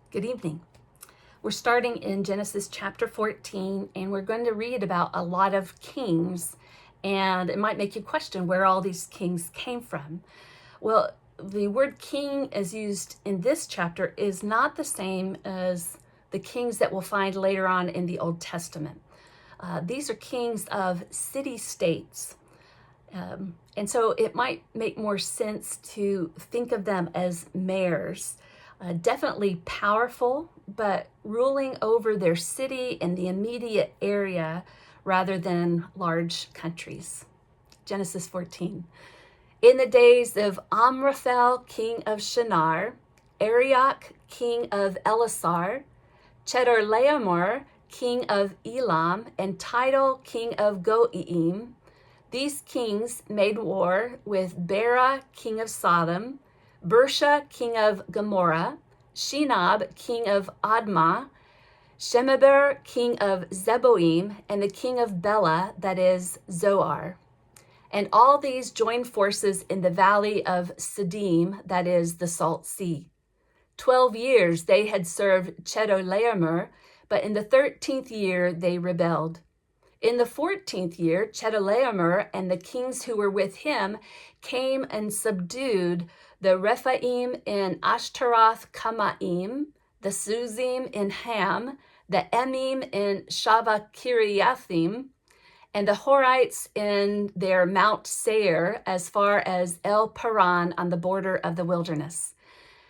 Good evening. We're starting in Genesis chapter 14, and we're going to read about a lot of kings, and it might make you question where all these kings came from. Well, the word king as used in this chapter is not the same as the kings that we'll find later on in the Old Testament. These are kings of city-states. And so it might make more sense to think of them as mayors. Definitely powerful, but ruling over their city and the immediate area rather than large countries. Genesis 14. In the days of Amraphel, king of Shinar, Arioch, king of Elasar, Chedorlaomer, king of Elam, and Tidal, king of Goiim, these kings made war with Bera, king of Sodom, Bersha, king of Gomorrah, Shinab, king of Admah, Shemeber, king of Zeboim, and the king of Bela, that is Zoar. And all these joined forces in the valley of Siddim, that is the Salt Sea. 12 years they had served Chedorlaomer, but in the 13th year they rebelled. In the 14th year, Chedorlaomer and the kings who were with him came and subdued the Rephaim in Ashtaroth Kamaim, the Suzim in Ham, the Emim in Shavah-Kiriathim, and the Horites in their Mount Seir as far as El Paran on the border of the wilderness.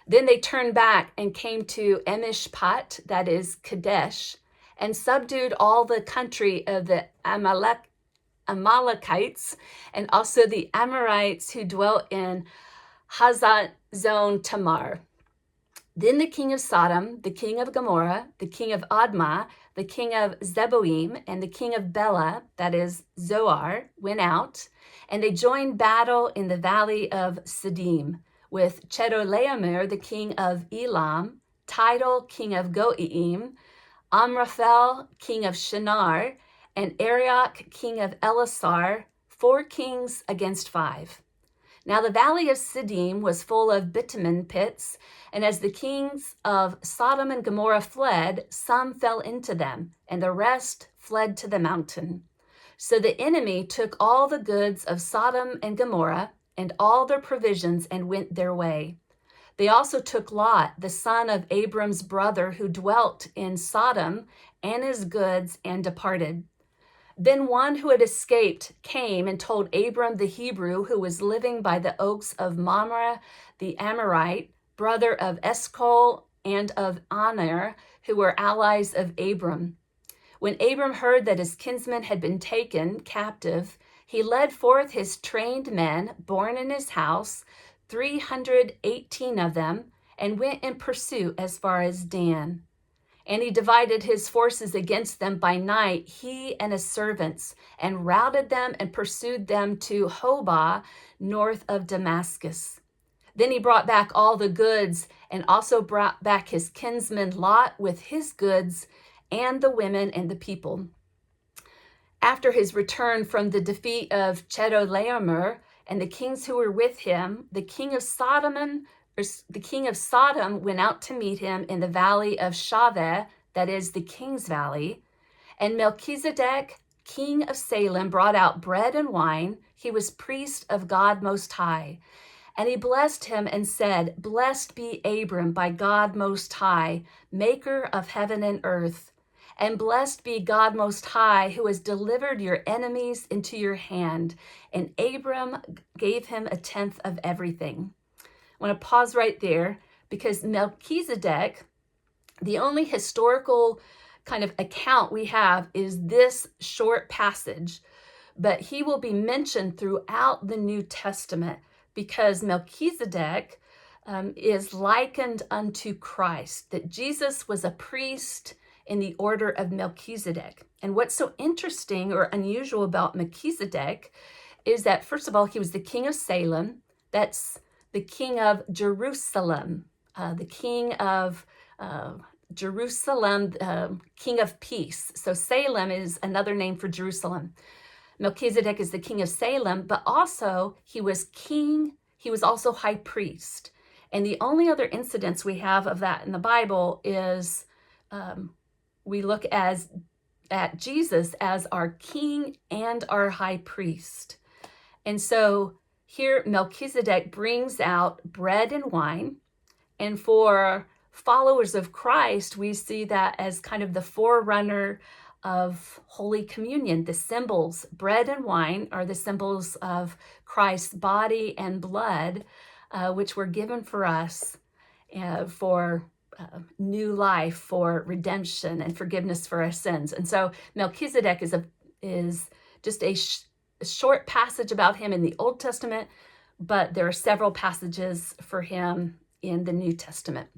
Then they turned back and came to Emishpat, that is Kadesh, and subdued all the country of the Amalekites and also the Amorites who dwelt in Hazazon Tamar. Then the king of Sodom, the king of Gomorrah, the king of Admah, the king of Zeboim, and the king of Bela, that is Zoar, went out, and they joined battle in the valley of Siddim with Chedorlaomer, the king of Elam, Tidal, king of Goiim, Amraphel, king of Shinar, and Arioch, king of Elasar, 4 kings against 5. Now the valley of Siddim was full of bitumen pits, and as the kings of Sodom and Gomorrah fled, some fell into them, and the rest fled to the mountain. So the enemy took all the goods of Sodom and Gomorrah and all their provisions and went their way. They also took Lot, the son of Abram's brother, who dwelt in Sodom, and his goods, and departed. Then one who had escaped came and told Abram the Hebrew, who was living by the oaks of Mamre the Amorite, brother of Eshcol and of Aner, who were allies of Abram. When Abram heard that his kinsman had been taken captive, he led forth his trained men, born in his house, 318 of them, and went in pursuit as far as Dan. And he divided his forces against them by night, he and his servants, and routed them and pursued them to Hobah, north of Damascus. Then he brought back all the goods, and also brought back his kinsman Lot with his goods, and the women and the people. After his return from the defeat of Chedorlaomer and the kings who were with him, the king of Sodom went out to meet him in the valley of Shaveh, that is the king's valley. And Melchizedek, king of Salem, brought out bread and wine. He was priest of God Most High. And he blessed him and said, "Blessed be Abram by God Most High, maker of heaven and earth. And blessed be God Most High, who has delivered your enemies into your hand." And Abram gave him 1/10 of everything. I want to pause right there because Melchizedek, the only historical kind of account we have is this short passage, but he will be mentioned throughout the New Testament because Melchizedek is likened unto Christ, that Jesus was a priest in the order of Melchizedek. And what's so interesting or unusual about Melchizedek is that, first of all, he was the king of Salem. That's the king of Jerusalem, the king of Jerusalem, king of peace. So Salem is another name for Jerusalem. Melchizedek is the king of Salem, but also he was king. He was also high priest. And the only other incidents we have of that in the Bible is we look at Jesus as our king and our high priest. And so here Melchizedek brings out bread and wine. And for followers of Christ, we see that as kind of the forerunner of Holy Communion. The symbols, bread and wine, are the symbols of Christ's body and blood, which were given for us for new life, for redemption and forgiveness for our sins. And so Melchizedek is just a short passage about him in the Old Testament, but there are several passages for him in the New Testament.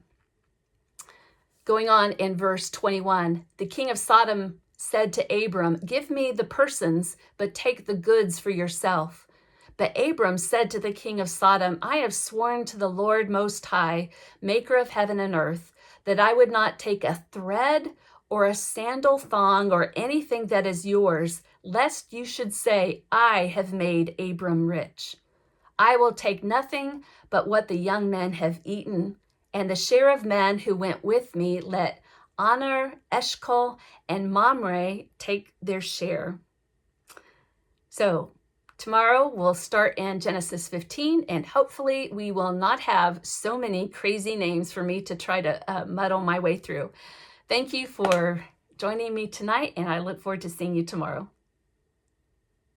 Going on in verse 21, the king of Sodom said to Abram, "Give me the persons, but take the goods for yourself." But Abram said to the king of Sodom, "I have sworn to the Lord Most High, maker of heaven and earth, that I would not take a thread or a sandal thong or anything that is yours, lest you should say, I have made Abram rich. I will take nothing but what the young men have eaten, and the share of men who went with me, let Aner, Eshcol, and Mamre take their share." So tomorrow we'll start in Genesis 15, and hopefully we will not have so many crazy names for me to try to muddle my way through. Thank you for joining me tonight, and I look forward to seeing you tomorrow.